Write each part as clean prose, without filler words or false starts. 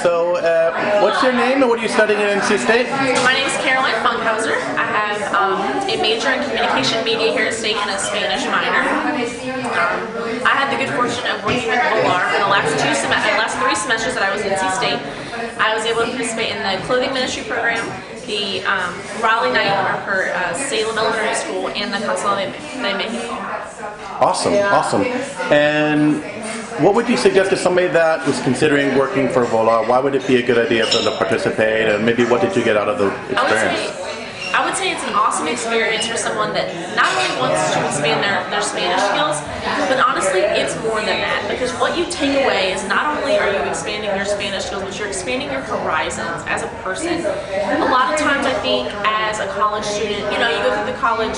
So, what's your name and what are you studying at NC State? My name is Caroline Funkhauser. I have a major in communication media here at State and a Spanish minor. I had the good fortune of working with Volar for the last 3 semesters that I was at NC State. I was able to participate in the clothing ministry program, the Raleigh Night for Salem Elementary School, and the Consulado de Mexico. Awesome, awesome. And what would you suggest to somebody that was considering working for Volar? Why would it be a good idea for them to participate, and maybe what did you get out of the experience? I would say it's an awesome experience for someone that not only wants to expand their Spanish skills, but honestly, it's more than that. Because what you take away is not only are you expanding your Spanish skills, but you're expanding your horizons as a person. A lot of times I think as a college student, you go through the college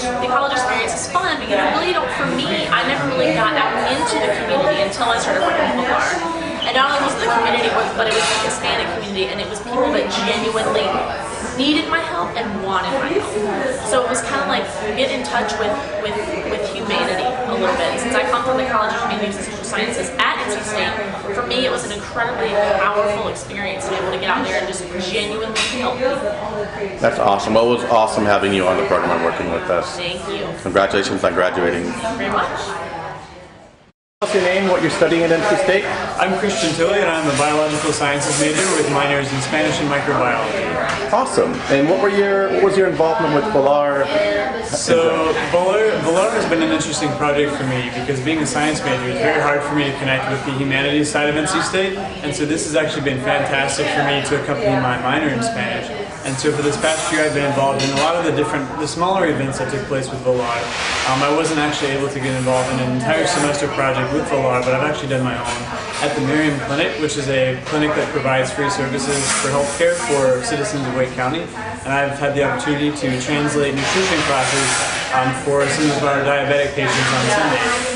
experience is fun, but really don't, for me, I never really got out into the community until I started working with Volar. And not only was it the community, but it was the Hispanic community, and it was people that genuinely needed my help and wanted my help. So it was kind of like get in touch with humanity a little bit. And since I come from the College of Humanities and Social Sciences at NC State, for me it was an incredibly powerful experience to be able to get out there and just genuinely help people. That's awesome. Well, it was awesome having you on the program and working with us. Thank you. Congratulations on graduating. Thank you very much. What's your name, what you're studying at NC State? I'm Christian Tilley, and I'm a biological sciences major with minors in Spanish and microbiology. Awesome. And what was your involvement with Volar? So Volar has been an interesting project for me because being a science major, it's very hard for me to connect with the humanities side of NC State, and so this has actually been fantastic for me to accompany my minor in Spanish. And so for this past year, I've been involved in a lot of the smaller events that took place with Volar. I wasn't actually able to get involved in an entire semester project with Volar, but I've actually done my own at the Miriam Clinic, which is a clinic that provides free services for healthcare for citizens of Wake County. And I've had the opportunity to translate nutrition classes for some of our diabetic patients on Sunday.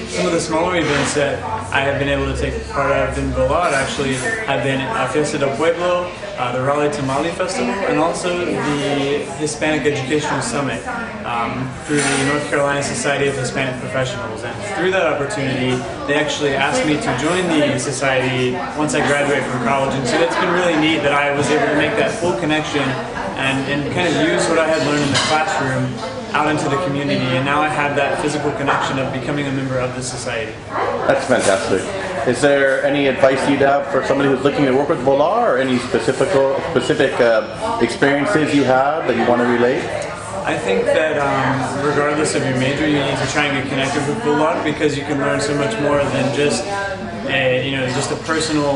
Some of the smaller events that I have been able to take part of in Volar actually have been Fiesta del Pueblo, the Raleigh Tamale Festival, and also the Hispanic Educational Summit through the North Carolina Society of Hispanic Professionals. And through that opportunity, they actually asked me to join the society once I graduate from college. And so it's been really neat that I was able to make that full connection and kind of use what I had learned in the classroom out into the community, and now I have that physical connection of becoming a member of the society. That's fantastic. Is there any advice you'd have for somebody who's looking to work with Volar, or any specific experiences you have that you want to relate? I think that regardless of your major, you need to try and get connected with Volar because you can learn so much more than just a personal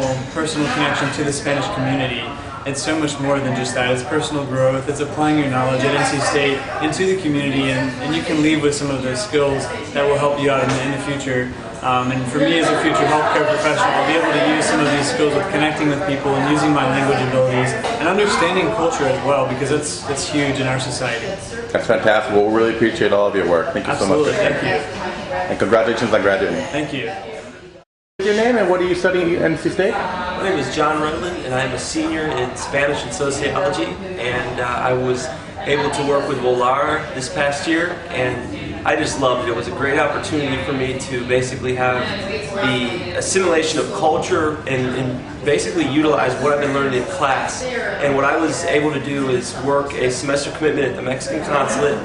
connection to the Spanish community. It's so much more than just that. It's personal growth. It's applying your knowledge at NC State into the community, and you can leave with some of those skills that will help you out in the future. And for me as a future healthcare professional, I'll be able to use some of these skills with connecting with people and using my language abilities and understanding culture as well, because it's huge in our society. That's fantastic. Well, we really appreciate all of your work. Thank you so much. Absolutely. Thank you. And congratulations on graduating. Thank you. What's your name and what are you studying at NC State? My name is John Rutland, and I'm a senior in Spanish and Sociology, and I was able to work with Volar this past year, and I just loved it. It was a great opportunity for me to basically have the assimilation of culture and basically utilize what I've been learning in class. And what I was able to do is work a semester commitment at the Mexican consulate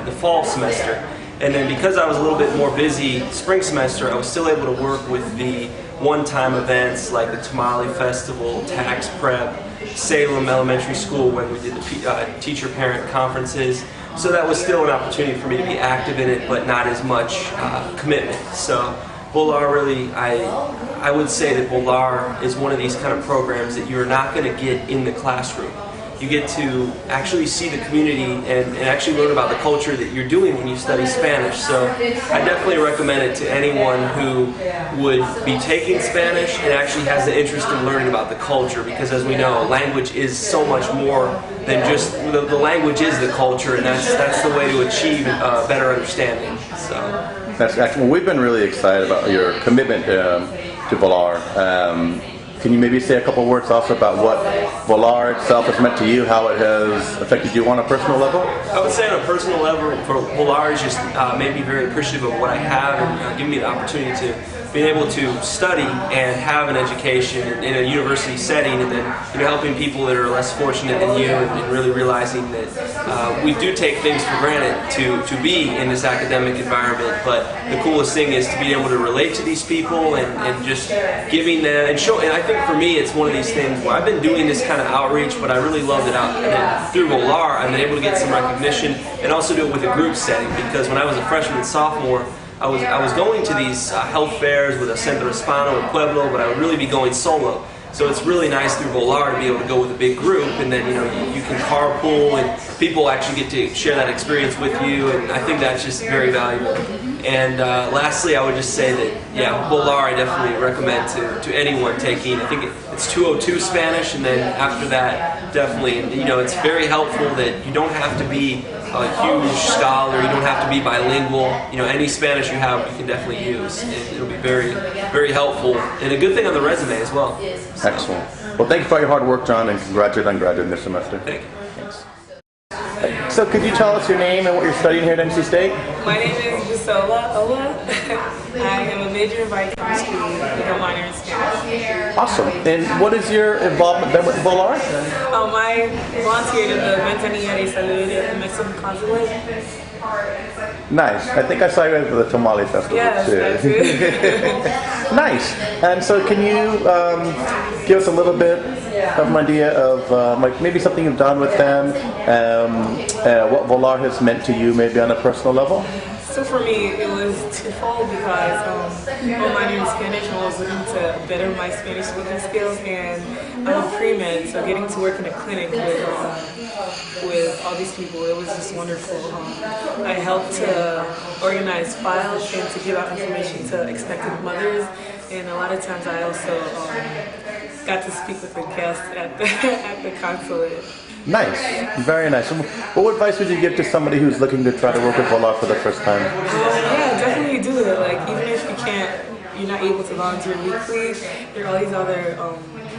the fall semester. And then because I was a little bit more busy spring semester, I was still able to work with the one-time events like the Tamale Festival, Tax Prep, Salem Elementary School when we did the teacher-parent conferences. So that was still an opportunity for me to be active in it, but not as much commitment. So Volar really, I would say that Volar is one of these kind of programs that you're not going to get in the classroom. You get to actually see the community and actually learn about the culture that you're doing when you study Spanish. So I definitely recommend it to anyone who would be taking Spanish and actually has the interest in learning about the culture, because as we know, language is so much more than just, the language is the culture, and that's the way to achieve a better understanding. So That's actually, well, we've been really excited about your commitment to Volar. Can you maybe say a couple words also about what Volar itself has meant to you, how it has affected you on a personal level? I would say on a personal level, for Volar is just made me very appreciative of what I have and giving me the opportunity to being able to study and have an education in a university setting, and then helping people that are less fortunate than you, and really realizing that we do take things for granted to be in this academic environment, but the coolest thing is to be able to relate to these people and just giving them and show. And I think for me, it's one of these things where I've been doing this kind of outreach, but I really love that through Volar I've been able to get some recognition and also do it with a group setting, because when I was a freshman and sophomore, I was going to these health fairs with a Centro Hispano and Pueblo, but I would really be going solo. So it's really nice through Volar to be able to go with a big group, and then you can carpool, and people actually get to share that experience with you, and I think that's just very valuable. And lastly, I would just say that Volar I definitely recommend to anyone taking. I think it's 202 Spanish, and then after that, definitely, it's very helpful that you don't have to be a huge scholar, you don't have to be bilingual. Any Spanish you have, you can definitely use, and it'll be very, very helpful, and a good thing on the resume as well. Excellent. Well, thank you for all your hard work, John, and congratulations on graduating this semester. Thank you. Thanks. So could you tell us your name and what you're studying here at NC State? My name is Busola Ola. I am a major in biochemistry with a minor in Spanish. Awesome. And what is your involvement then with Volar? I volunteered at the Ventanilla de Salud at the Mexican Consulate. Nice. I think I saw you at the Tamale Festival Yes, too. that's it. Nice. And so can you give us a little bit of an idea of like maybe something you've done with them, what Volar has meant to you maybe on a personal level? So for me, it was twofold because I'm minor in Spanish and I was looking to better my Spanish speaking skills, and I'm a pre-med, so getting to work in a clinic with all these people, it was just wonderful. I helped to organize files and to give out information to expectant mothers, and a lot of times I also got to speak with the guests at the consulate. Nice, very nice. So what advice would you give to somebody who's looking to try to work with Volar for the first time? Yeah, definitely do it. Like, even if you're not able to volunteer weekly, there are all these other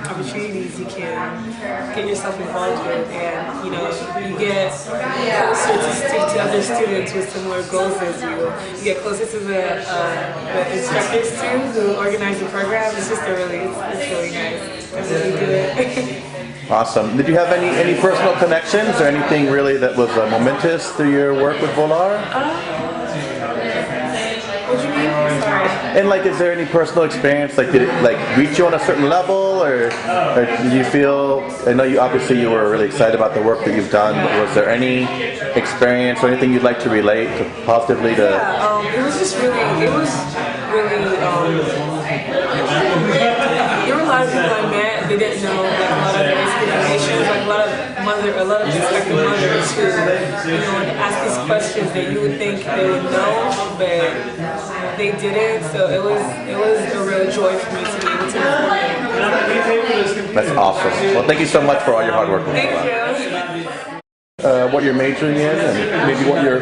opportunities you can get yourself involved with, and you get closer to other students with similar goals as you. You get closer to the instructors too, who organize the program. It's just it's really nice. Definitely do it. Awesome. Did you have any personal connections or anything really that was momentous through your work with Volar? What do you mean? Sorry. And like, is there any personal experience? Like, did it like reach you on a certain level, or do you feel? I know you were really excited about the work that you've done. But was there any experience or anything you'd like to relate positively to? Yeah, it was just really. It was really. There were a lot of people I met. They didn't know like a lot of discriminations, like a lot of suspected mothers who would ask these questions that you would think they would know, but they didn't. So it was a real joy for me to be able to report them. That's awesome. Well, thank you so much for all your hard work. Thank you. What you're majoring in, and maybe what your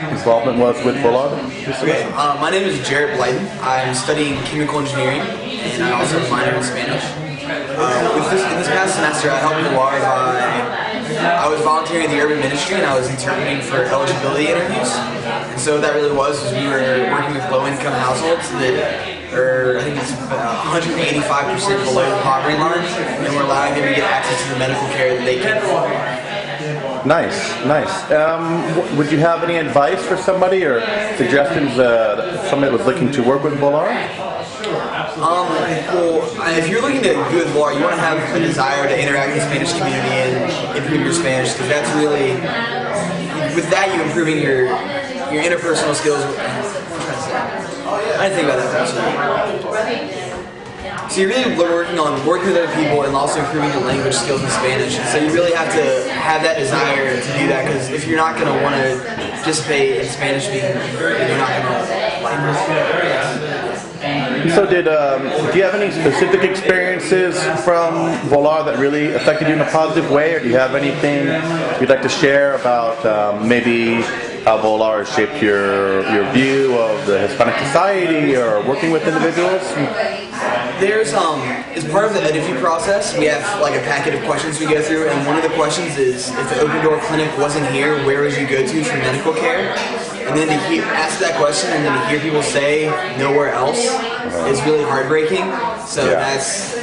involvement was with Volar. Okay, my name is Jarrett Blyton. I'm studying chemical engineering, and I also have a minor in Spanish. In this past semester, I helped Volar by I was volunteering at the Urban Ministry, and I was interpreting for eligibility interviews. And so what that really was we were working with low-income households that I think it's 185% below the poverty line, and we're allowing them to get access to the medical care that they can afford. Nice. Would you have any advice for somebody or suggestions, somebody that was looking to work with Volar? Well, if you're looking to do with Volar, you want to have a desire to interact with the Spanish community and improve your Spanish, because that's really, with that you're improving your interpersonal skills. I didn't think about that personally. So you're really working with other people and also improving your language skills in Spanish. So you really have to have that desire to do that, because if you're not going to want to participate in Spanish speaking, you're not going to like it. So do you have any specific experiences from Volar that really affected you in a positive way, or do you have anything you'd like to share about maybe how Volar has shaped your view of the Hispanic society or working with individuals? There's as part of the interview process, we have like a packet of questions we go through, and one of the questions is, if the Open Door Clinic wasn't here, where would you go to for medical care? and then to ask that question and then to hear people say nowhere else is really heartbreaking. So that's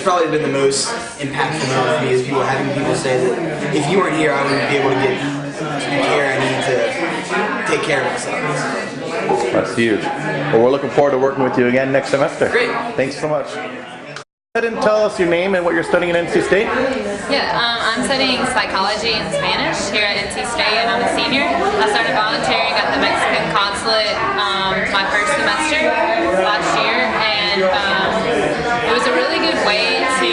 probably been the most impactful moment for me, is having people say that if you weren't here, I wouldn't be able to get the care I need to take care of myself. That's huge. Well, we're looking forward to working with you again next semester. Great. Thanks so much. Go ahead and tell us your name and what you're studying at NC State. Yeah, I'm studying psychology and Spanish here at NC State, and I'm a senior. I started volunteering at the Mexican consulate my first semester last year, and it was a really good way to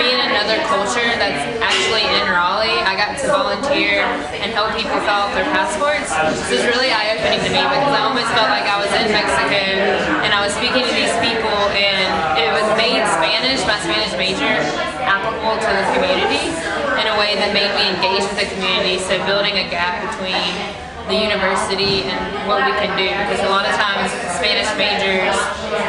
be in another culture that's actually in Raleigh. I got to volunteer and help people fill out their passports. This was really eye-opening to me because I almost felt like I was in Mexico and I was speaking to these people, and it was made Spanish, my Spanish major, applicable to the community in a way that made me engage with the community, so building a gap between the university and what we can do, because a lot of times Spanish majors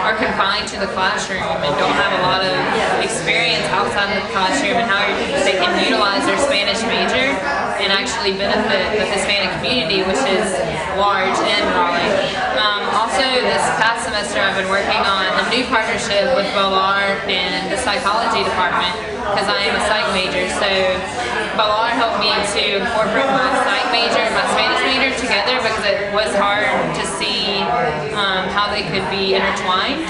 are confined to the classroom and don't have a lot of experience outside the classroom and how they can utilize their Spanish major and actually benefit the Hispanic community, which is large in Raleigh. Also, this past semester I've been working on a new partnership with Volar and the psychology department, because I am a psych major. So Volar helped me to incorporate my psych major and my Spanish major together, because it was hard to see how they could be intertwined.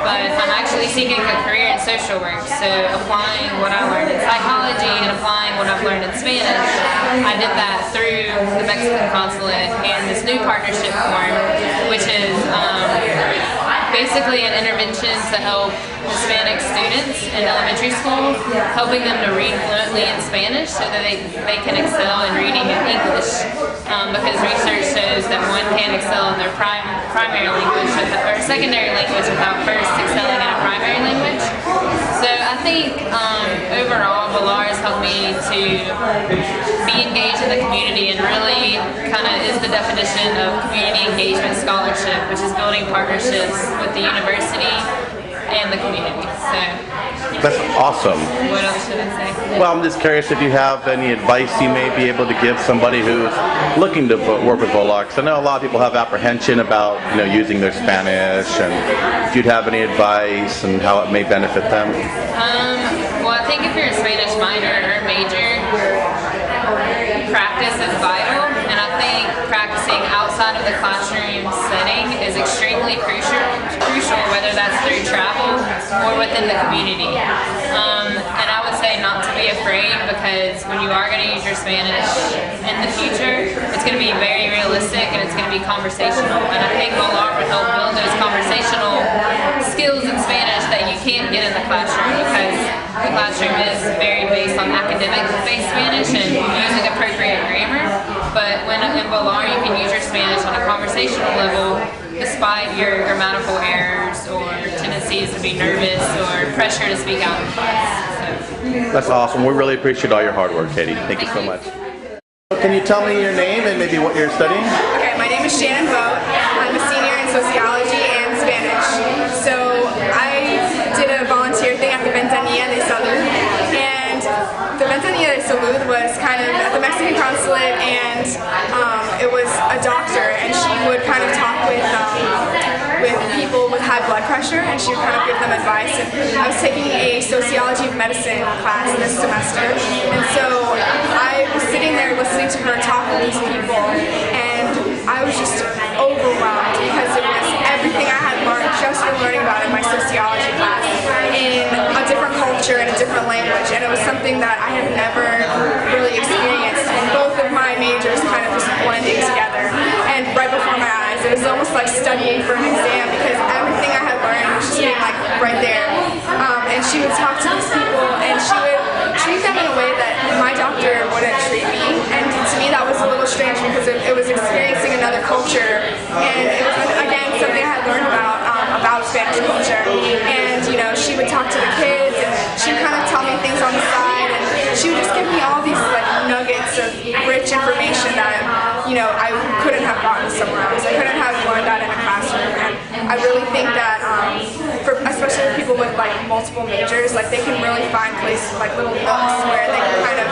But I'm actually seeking a career in social work, so applying what I learned in psychology and applying what I've learned in Spanish. I did that through the Mexican consulate and this new partnership form, which is basically an intervention to help Hispanic students in elementary school, helping them to read fluently in Spanish so that they can excel in reading in English, because research shows that one can excel in their primary language or secondary language without first excelling in a primary language. So I think overall Volar has helped me to be engaged in the community, and really kind of is the definition of community engagement scholarship, which is building partnerships with the university and the community. So That's awesome. what else should I say? Well, I'm just curious if you have any advice you may be able to give somebody who's looking to work with Volar. I know a lot of people have apprehension about using their Spanish, and if you'd have any advice and how it may benefit them. Well, I think if you're a Spanish minor or major, practice is vital, and I think practicing outside of the classroom setting is extremely crucial, whether that's through travel or within the community. And I would say not to be afraid, because when you are going to use your Spanish in the future, it's going to be very realistic and it's going to be conversational. And I think Volar would help build those conversational skills in Spanish that you can't get in the classroom, because the classroom is very based on academic-based Spanish and using appropriate grammar. But when in Volar, you can use your Spanish on a conversational level, despite your grammatical errors or tendencies to be nervous or pressure to speak out in class. So. That's awesome. We really appreciate all your hard work, Katie. Thank you so much. Can you tell me your name and maybe what you're studying? Okay, my name is Shannon Boat. I'm a senior in sociology and Spanish. So I did a volunteer thing at the Ventanilla de Salud, and the Ventanilla de Salud was kind of at the Mexican consulate, and it was a doctor, and she would kind of talk with people with high blood pressure, and she would kind of give them advice. And I was taking a sociology of medicine class this semester, and so I was sitting there listening to her talk with these people, and I was just overwhelmed, because it was everything I had learned just from learning about in my sociology class in a different culture and a different language, and it was something that I had never really experienced. Both of my majors kind of just blending together, and right before my eyes, it was almost like studying for an exam, because everything I had learned was just being like right there. And she would talk to these people, and she would treat them in a way that my doctor wouldn't treat me, and to me that was a little strange, because it was experiencing another culture, and it was again something I had learned about Spanish culture. And she would talk to the kids, and she would kind of tell me things on the side, and she would just give me all these like nuggets of rich information that I couldn't have gotten somewhere else. I couldn't have learned that in a classroom, and I really think that especially for people with like multiple majors, like they can really find places like little nooks where they can kind of,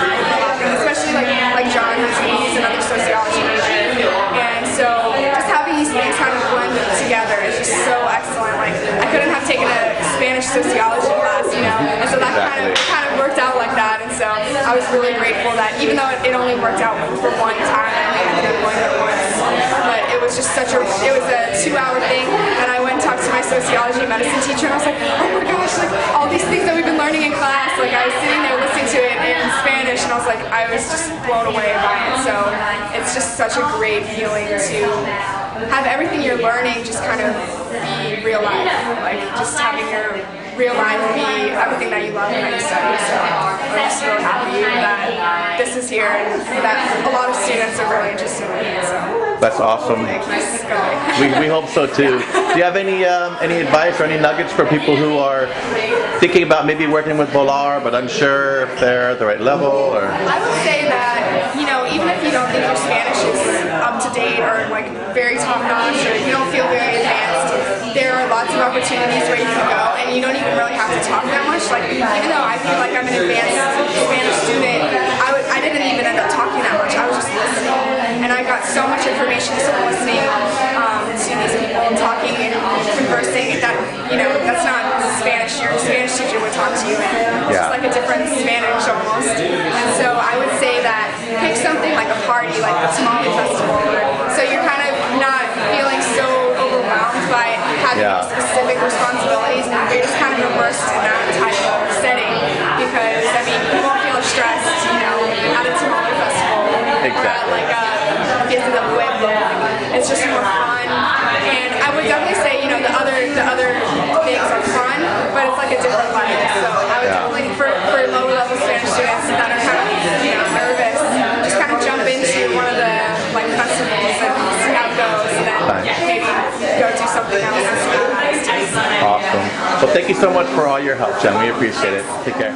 especially like John, who's another sociology major, And so just having these things kind of blend together is just so excellent. Like I couldn't have taken a Spanish sociology class, you know, and so that kind of worked out like that. And so I was really grateful that even though it only worked out for one time, I only ended up going there once, but it was just it was a 2-hour thing, and I went and talked to my sociology and medicine teacher, and I was like, oh my gosh, like all these things that we've been learning in class, like I was sitting there listening to it in Spanish, and I was like, I was just blown away by it. So it's just such a great feeling to have everything you're learning just kind of be real life, like just having your real life be everything that you love and that you study. So I'm just really happy that this is here and that a lot of students are really interested in it. So That's awesome. We hope so too. Do you have any advice or any nuggets for people who are thinking about maybe working with Volar but unsure if they're at the right level? Or I would say that, you know, even if you don't think your Spanish is up to date or like very top notch or you don't feel very advanced, there are lots of opportunities where you can go and you don't even really have to talk that much. Like even though I feel like I'm an advanced Spanish student, I didn't even end up talking that much. I was just listening, and I got so much information just from listening to these people talking and conversing. That, you know, that's not Spanish. Your Spanish teacher would talk to you in just like a different Spanish almost. And so I would say that pick something like a party, like the Tamale Festival, so you're kind of not feeling so overwhelmed by having specific responsibilities. You're just kind of immersed in that type of setting because, I mean, you won't feel stressed, you know, at a Tamale Festival or at like a Fiesta del Pueblo. It's just more fun. And I would definitely say, you know, the other things are fun, but it's like a different life. So I would definitely, for lower level Spanish students that are kind of, you know, nervous, just kind of jump into one of the like festivals and see how it goes, and then maybe go do something else and see how it goes. awesome. Well, thank you so much for all your help, Jen. We appreciate it. Take care.